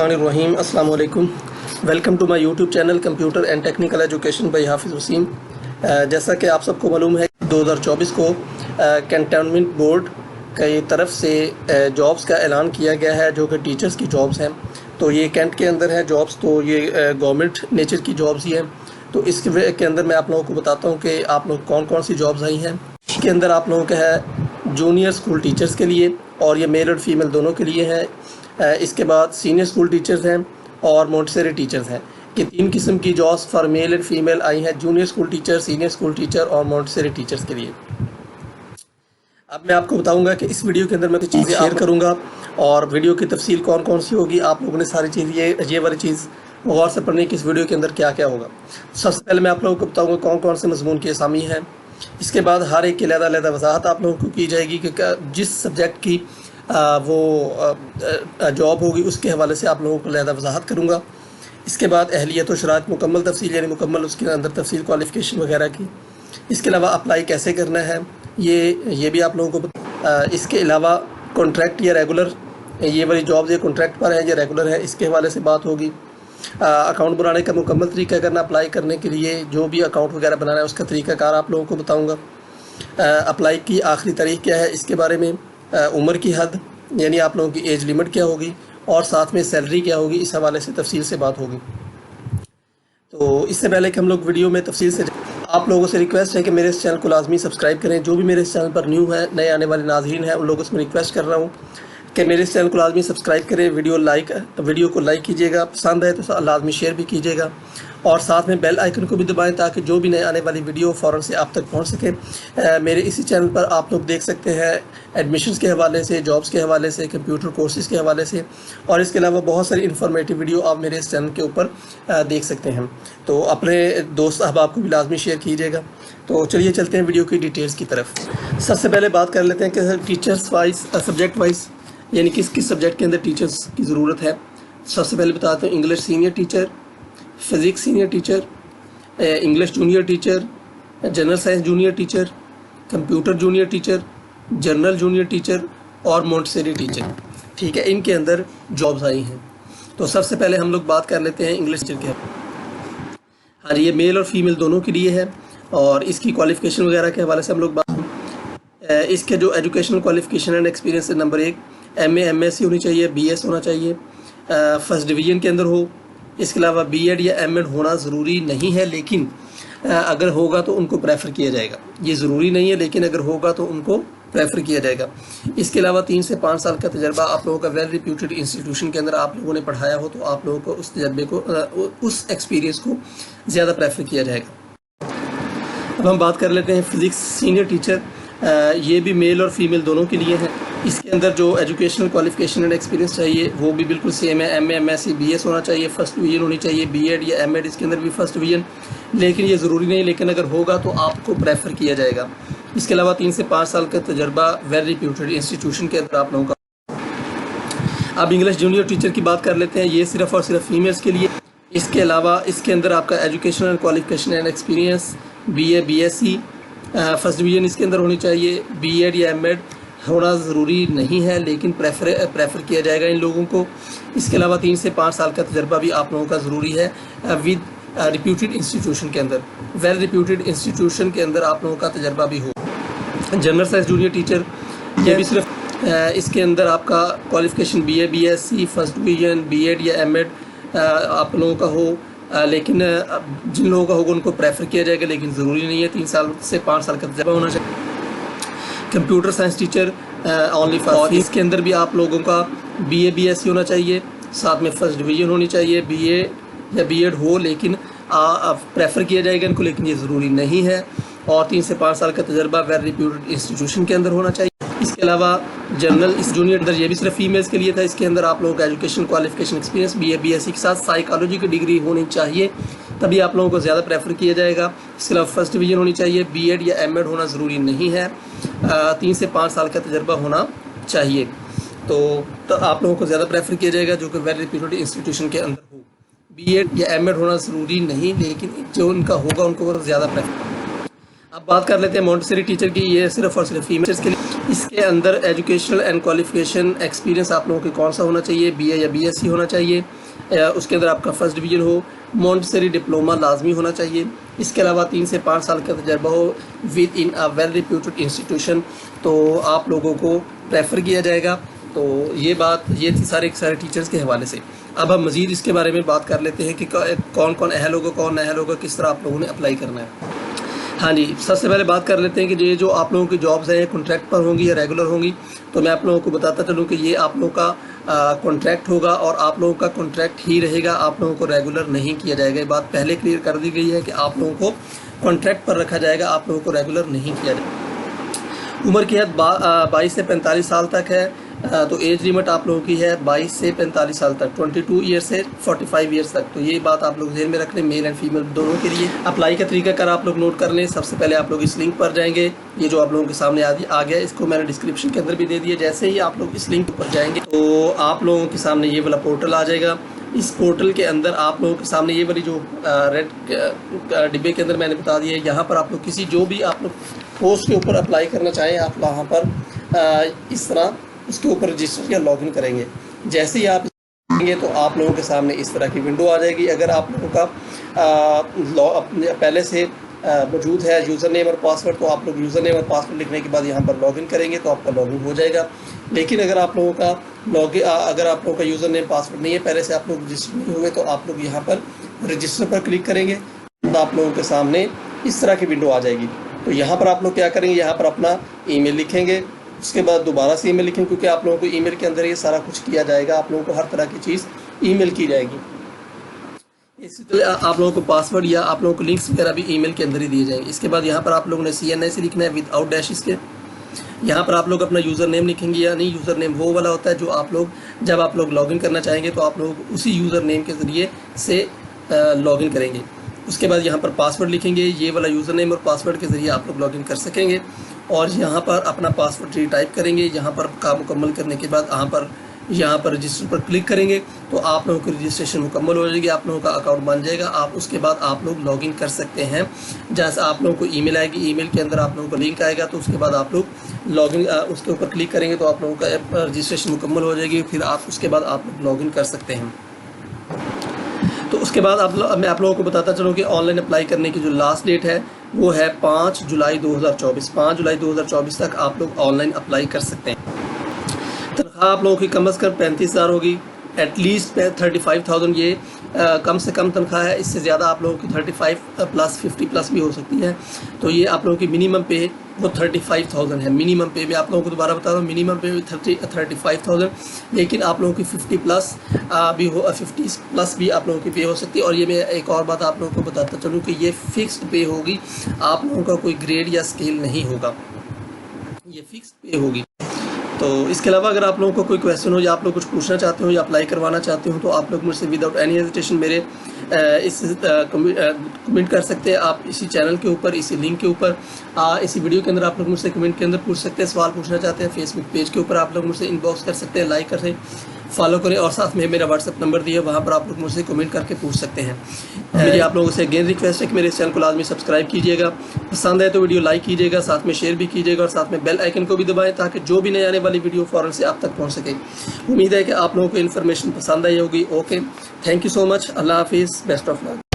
बिस्मिल्लाहिर्रहमानिर्रहीम। अस्सलाम वालेकुम। Welcome to my YouTube channel computer and technical education by Hafiz Waseem. जैसा कि आप सबको मालूम है 2024 को कैंटोनमेंट बोर्ड की तरफ से जॉब्स का ऐलान किया गया है जो कि टीचर्स की जॉब्स हैं। तो ये कैंट के अंदर है जॉब्स, तो ये गवर्नमेंट नेचर की जॉब्स ही हैं। तो इसके अंदर मैं आप लोगों को बताता हूँ कि आप लोग कौन कौन सी जॉब्स आई हैं। इसके अंदर आप लोगों का है जूनियर स्कूल टीचर्स के लिए, और ये मेल और फीमेल दोनों के लिए है। इसके बाद सीनियर स्कूल टीचर्स हैं और मोंटेसरी टीचर्स हैं। ये 3 किस्म की jobs for male and female आई हैं, junior school teacher, senior school teacher और मोंटेसरी टीचर्स के लिए। अब मैं आपको बताऊंगा कि इस वीडियो के अंदर मैं कुछ चीज़ें शेयर करूंगा और वीडियो की तफसील कौन कौन सी होगी। आप लोगों ने सारी चीज़ ये वाली चीज़ गौर से पढ़नी कि इस वीडियो के अंदर क्या क्या होगा। सबसे पहले मैं आप लोगों को बताऊँगा कौन कौन से मजमून की असामी है। इसके बाद हर एक की अलग-अलग वजाहत आप लोगों को की जाएगी कि जिस सब्जेक्ट की वो जॉब होगी उसके हवाले से आप लोगों को अलग वजाहत करूँगा। इसके बाद अहलियत और शरात मुकम्मल तफसील, यानी मुकम्मल उसके अंदर तफसील क्वालिफ़िकेशन वगैरह की। इसके अलावा अप्लाई कैसे करना है ये भी आप लोगों को। इसके अलावा कॉन्ट्रैक्ट या रेगुलर, ये वाली जॉब्स ये कॉन्ट्रैक्ट पर है या रेगुलर है, इसके हवाले से बात होगी। अकाउंट बनाने का मुकम्मल तरीका करना, अप्लाई करने के लिए जो भी अकाउंट वगैरह बनाना है उसका तरीक़ाकार आप लोगों को बताऊँगा। अप्लाई की आखिरी तारीख़ क्या है इसके बारे में, उम्र की हद यानी आप लोगों की एज लिमिट क्या होगी, और साथ में सैलरी क्या होगी, इस हवाले से तफसील से बात होगी। तो इससे पहले कि हम लोग वीडियो में तफसील से, आप लोगों से रिक्वेस्ट है कि मेरे इस चैनल को लाजमी सब्सक्राइब करें। जो भी मेरे इस चैनल पर न्यू है, नए आने वाले नाज़रीन हैं, उन लोगों से मैं रिक्वेस्ट कर रहा हूँ कि मेरे इस चैनल को लाजमी सब्सक्राइब करें। वीडियो को लाइक कीजिएगा, पसंद है तो लाजमी शेयर भी कीजिएगा, और साथ में बेल आइकन को भी दबाएं ताकि जो भी नए आने वाली वीडियो फ़ौरन से आप तक पहुंच सके। मेरे इसी चैनल पर आप लोग देख सकते हैं एडमिशन्स के हवाले से, जॉब्स के हवाले से, कंप्यूटर कोर्सेज़ के हवाले से, और इसके अलावा बहुत सारी इन्फॉर्मेटिव वीडियो आप मेरे इस चैनल के ऊपर देख सकते हैं। तो अपने दोस्त अहबाब को भी लाजमी शेयर कीजिएगा। तो चलिए चलते हैं वीडियो की डिटेल्स की तरफ। सबसे पहले बात कर लेते हैं कि टीचर्स वाइज, सब्जेक्ट वाइज, यानी किस किस सब्जेक्ट के अंदर टीचर्स की ज़रूरत है। सबसे पहले बताते हैं English senior teacher, physics senior teacher, English junior teacher, general science junior teacher, computer junior teacher, general junior teacher और मोंटेसरी टीचर। ठीक है, इनके अंदर जॉब्स आई हैं। तो सबसे पहले हम लोग बात कर लेते हैं इंग्लिश टीचर के। हाँ, ये मेल और फीमेल दोनों के लिए है, और इसकी क्वालिफ़िकेशन वगैरह के हवाले से हम लोग इसके जो एजुकेशनल क्वालिफ़िकेशन एंड एक्सपीरियंस है, नंबर 1 MA MSc होनी चाहिए, BS होना चाहिए, फर्स्ट डिवीज़न के अंदर हो। इसके अलावा BEd या MEd होना ज़रूरी नहीं है, लेकिन अगर होगा तो उनको प्रेफर किया जाएगा। ये ज़रूरी नहीं है, लेकिन अगर होगा तो उनको प्रेफर किया जाएगा। इसके अलावा 3 से 5 साल का तजर्बा आप लोगों का वेल रिप्यूटेड इंस्टीट्यूशन के अंदर आप लोगों ने पढ़ाया हो, तो आप लोगों को उस तजर्बे को, उस एक्सपीरियंस को ज़्यादा प्रेफर किया जाएगा। अब हम बात कर लेते हैं फ़िज़िक्स सीनियर टीचर। ये भी मेल और फीमेल दोनों के लिए है। इसके अंदर जो एजुकेशनल क्वालिफ़िकेशन एंड एक्सपीरियंस चाहिए वो भी बिल्कुल सेम है। MA MSc BS होना चाहिए, फर्स्ट डिवीज़न होनी चाहिए, BEd या MEd इसके अंदर भी फर्स्ट डिवीज़न, लेकिन ये ज़रूरी नहीं, लेकिन अगर होगा तो आपको प्रेफर किया जाएगा। इसके अलावा 3 से 5 साल का तजर्बा वेल रिप्यूटेड इंस्टीट्यूशन के अंदर आप लोगों का। अब इंग्लिश जूनियर टीचर की बात कर लेते हैं। ये सिर्फ़ और सिर्फ फीमेल्स के लिए। इसके अलावा इसके अंदर आपका educational qualification and experience BA BSc, first division इसके अंदर होनी चाहिए। BEd या MEd होना ज़रूरी नहीं है, लेकिन प्रेफर किया जाएगा इन लोगों को। इसके अलावा 3 से 5 साल का तजर्बा भी आप लोगों का ज़रूरी है विद रिप्यूटेड इंस्टीट्यूशन के अंदर, वेल रिप्यूटेड इंस्टीट्यूशन के अंदर आप लोगों का तजर्बा भी हो। जनरल साइंस जूनियर टीचर, ये भी सिर्फ इसके अंदर आपका qualification BA BSc, first division, BEd या MEd आप लोगों का हो, लेकिन जिन लोगों का होगा उनको प्रेफर किया जाएगा, लेकिन ज़रूरी नहीं है। 3 साल से 5 साल का तजर्बा होना चाहिए। Computer science teacher only for, इसके अंदर भी आप लोगों का BA BSc होना चाहिए, साथ में फर्स्ट डिवीज़न होनी चाहिए। BA या BEd हो, लेकिन प्रेफर किया जाएगा इनको, लेकिन ये ज़रूरी नहीं है। और 3 से 5 साल का तजर्बा वेल रिप्यूटेड इंस्टीट्यूशन के अंदर होना चाहिए। इसके अलावा जनरल इस जूनियर अंदर, ये भी सिर्फ फीमेल्स के लिए था। इसके अंदर आप लोगों का education qualification experience BA BSc के साथ साइकोलॉजी की डिग्री होनी चाहिए, तभी आप लोगों को ज़्यादा प्रेफर किया जाएगा। इसके अलावा फर्स्ट डिवीज़न होनी चाहिए। BEd या MEd होना ज़रूरी नहीं है। 3 से 5 साल का तजर्बा होना चाहिए, तो आप लोगों को ज़्यादा प्रेफर किया जाएगा जो कि वेल रिप्यूटेड इंस्टीट्यूशन के अंदर हो। BEd या MEd होना ज़रूरी नहीं, लेकिन जो उनका होगा उनको ज़्यादा प्रेफर। अब बात कर लेते हैं मोंटेसरी टीचर की। ये सिर्फ और सिर्फ फीमेल्स के लिए। اس کے اندر ایجوکیشنل اینڈ کوالیفیکیشن ایکسپیرینس آپ لوگوں کے کون سا ہونا چاہیے، بی اے یا بی ایس سی ہونا چاہیے، اس کے اندر آپ کا فرسٹ ڈویژن ہو، مونٹسری ڈپلومہ لازمی ہونا چاہیے، اس کے علاوہ 3 سے 5 سال کا تجربہ ہو with in a well reputed institution, تو آپ لوگوں کو پریفر کیا جائے گا۔ تو یہ تھی سارے ٹیچرز کے حوالے سے۔ اب ہم مزید اس کے بارے میں بات کر لیتے ہیں کہ کون کون اہل ہوگا، کون نہ اہل ہوگا، کس طرح آپ لوگوں نے اپلائی کرنا ہے۔ ہاں جی، سب سے پہلے بات کر لیتے ہیں کہ یہ جو آپ لوگوں کی جابز ہیں کانٹریکٹ پر ہوں گی یا ریگولر ہوں گی، تو میں آپ لوگوں کو بتاتا چلوں کہ یہ آپ لوگوں کا کانٹریکٹ ہوگا اور آپ لوگوں کا کانٹریکٹ ہی رہے گا، آپ لوگوں کو ریگولر نہیں کیا جائے گا۔ یہ بات پہلے کلیئر کر دی گئی ہے کہ آپ لوگوں کو کانٹریکٹ پر رکھا جائے گا، آپ لوگوں کو ریگولر نہیں کیا جائے گا۔ عمر کی حد 22 سے 45 سال تک ہے، تو ایج لیمٹ آپ لوگوں کی ہے 22 سے 45 سال تک، 22 ایئر سے 45 ایئرس تک۔ تو یہ بات آپ لوگ ذہن میں رکھ لیں، میل اینڈ فیمیل دونوں کے لیے۔ اپلائی کا طریقہ کار آپ لوگ نوٹ کر لیں۔ سب سے پہلے آپ لوگ اس لنک پر جائیں گے، یہ جو آپ لوگوں کے سامنے آ گیا، اس کو میں نے ڈسکرپشن کے اندر بھی دے دیا۔ جیسے ہی آپ لوگ اس لنک پر جائیں گے تو آپ لوگوں کے سامنے یہ والا پورٹل آ جائے گا۔ اس پورٹل کے اندر آپ لوگوں کے سامنے یہ والی جو ریڈ ڈبے کے اندر میں نے بتا دیا ہے، یہاں پر آپ لوگ جو بھی آپ لوگ پوسٹ کے اوپر اپلائی کرنا چاہیں، آپ وہاں پر اس طرح اس کے اوپر رجسٹر یا لاگ ان کریں گے۔ جیسے ہی آپ کریں گے تو آپ لوگوں کے سامنے اس طرح کی ونڈو آ جائے گی۔ اگر آپ لوگوں کا پہلے سے موجود ہے یوزر نیم اور پاسورڈ، تو آپ لوگ یوزر نیم اور پاسورڈ لکھنے کے بعد یہاں پر لاگ ان کریں گے تو آپ کا لاگ ان ہو جائے گا۔ لیکن اگر آپ لوگوں کا یوزر نیم پاسورڈ نہیں ہے، پہلے سے آپ لوگ رجسٹر نہیں ہوئے، تو آپ لوگ یہاں پر رجسٹر پر کلک کریں گے تو آپ لوگوں کے سامنے اس طرح کی ونڈو آ جائے گی۔ تو یہاں پر آپ لوگ کیا کریں گے، یہاں پر اپنا ای میل لکھیں گے، اس کے بعد دوبارہ سے ای میل لکھیں، کیونکہ آپ لوگوں کو ای میل کے اندر یہ سارا کچھ کیا جائے گا، آپ لوگوں کو ہر طرح کی چیز ای میل کی جائے گی۔ اسی طرح آپ لوگوں کو پاسورڈ یا آپ لوگوں کو لنکس وغیرہ بھی ای میل کے اندر ہی دیے جائیں گے۔ اس کے بعد یہاں پر آپ لوگوں نے CNIC لکھنا ہے ود آؤٹ ڈیشز کے۔ یہاں پر آپ لوگ اپنا یوزر نیم لکھیں گے، یا نہیں یوزر نیم وہ والا ہوتا ہے جو آپ لوگ جب آپ لوگ لاگ ان کرنا چاہیں گے تو آپ لوگ اسی یوزر نیم کے ذریعے سے لاگ ان کریں گے۔ اس کے بعد یہاں پر پاسورڈ لکھیں گے، یہ والا یوزر نیم اور پاسورڈ کے ذریعے آپ لوگ لاگ ان کر سکیں گے، اور یہاں پر اپنا پاسورڈ ری ٹائپ کریں گے۔ یہاں پر کام مکمل کرنے کے بعد یہاں پر رجسٹر پر کلک کریں گے تو آپ لوگوں کی رجسٹریشن مکمل ہو جائے گی، آپ لوگوں کا اکاؤنٹ بن جائے گا۔ آپ اس کے بعد آپ لوگ لاگ ان کر سکتے ہیں۔ جیسے آپ لوگوں کو ای میل آئے گی، ای میل کے اندر آپ لوگوں کو لنک آئے گا، تو اس کے بعد آپ لوگ لاگ ان اس کے اوپر کلک کریں گے تو آپ لوگوں کا رجسٹریشن مکمل ہو جائے گی۔ پھر اس کے بعد آپ لوگ لاگ ان کر سکتے ہیں۔ تو اس کے بعد میں آپ لوگوں کو بتاتا چلوں کہ آن لائن اپلائی کرنے کی جو لاسٹ ڈیٹ ہے وہ ہے 5 جولائی 2024۔ 5 جولائی 2024 تک آپ لوگ آن لائن اپلائی کر سکتے ہیں۔ تنخواہ آپ لوگوں کی کم از کم 35,000 ہوگی، ایٹ لیسٹ 35,000 یہ کم سے کم تنخواہ ہے۔ اس سے زیادہ آپ لوگوں کی 35 پلس 50 پلس بھی ہو سکتی ہے۔ تو یہ آپ لوگوں کی منیمم پے وہ 35,000 ہے۔ منیمم پے میں آپ لوگوں کو دوبارہ بتا رہا ہوں، منیمم پے 35,000، لیکن آپ لوگوں کی 50 پلس بھی آپ لوگوں کی پے ہو سکتی ہے۔ اور یہ میں ایک اور بات آپ لوگوں کو بتاتا چلوں کہ یہ فکسڈ پے ہوگی، آپ لوگوں کا کوئی گریڈ یا اسکیل نہیں ہوگا، یہ فکسڈ پے ہوگی۔ تو اس کے علاوہ اگر آپ لوگوں کو کوئی کویشچن ہو یا آپ لوگ کچھ پوچھنا چاہتے ہو یا اپلائی کروانا چاہتے ہو تو آپ لوگ مجھ سے ود آؤٹ اینی ہیزیٹیشن میرے کمنٹ کر سکتے ہیں۔ آپ اسی چینل کے اوپر، اسی لنک کے اوپر، اسی ویڈیو کے اندر آپ لوگ مجھ سے کمنٹ کے اندر پوچھ سکتے ہیں، سوال پوچھنا چاہتے ہیں۔ فیس بک پیج کے اوپر آپ لوگ مجھ سے ان باکس کر سکتے ہیں، لائک کریں، فالو کریں، اور ساتھ میں میرا واٹس ایپ نمبر دیا ہے، وہاں پر آپ لوگ مجھ سے کمنٹ کر کے پوچھ سکتے ہیں۔ میری آپ لوگوں سے اگین ریکویسٹ ہے کہ میرے اس چینل کو لازمی سبسکرائب کیجیے گا، پسند ہے تو ویڈیو لائک کیجیے گا، ساتھ میں شیئر بھی کیجیے گا، اور ساتھ میں بیل آئیکن کو بھی دبائیں تاکہ جو بھی نئے آنے والی ویڈیو فوراً سے آپ تک پہنچ سکے۔ امید ہے کہ آپ لوگوں کو انفارمیشن پسند آئی ہوگی۔ اوکے، تھینک یو سو مچ، اللہ حافظ، بیسٹ آف لک۔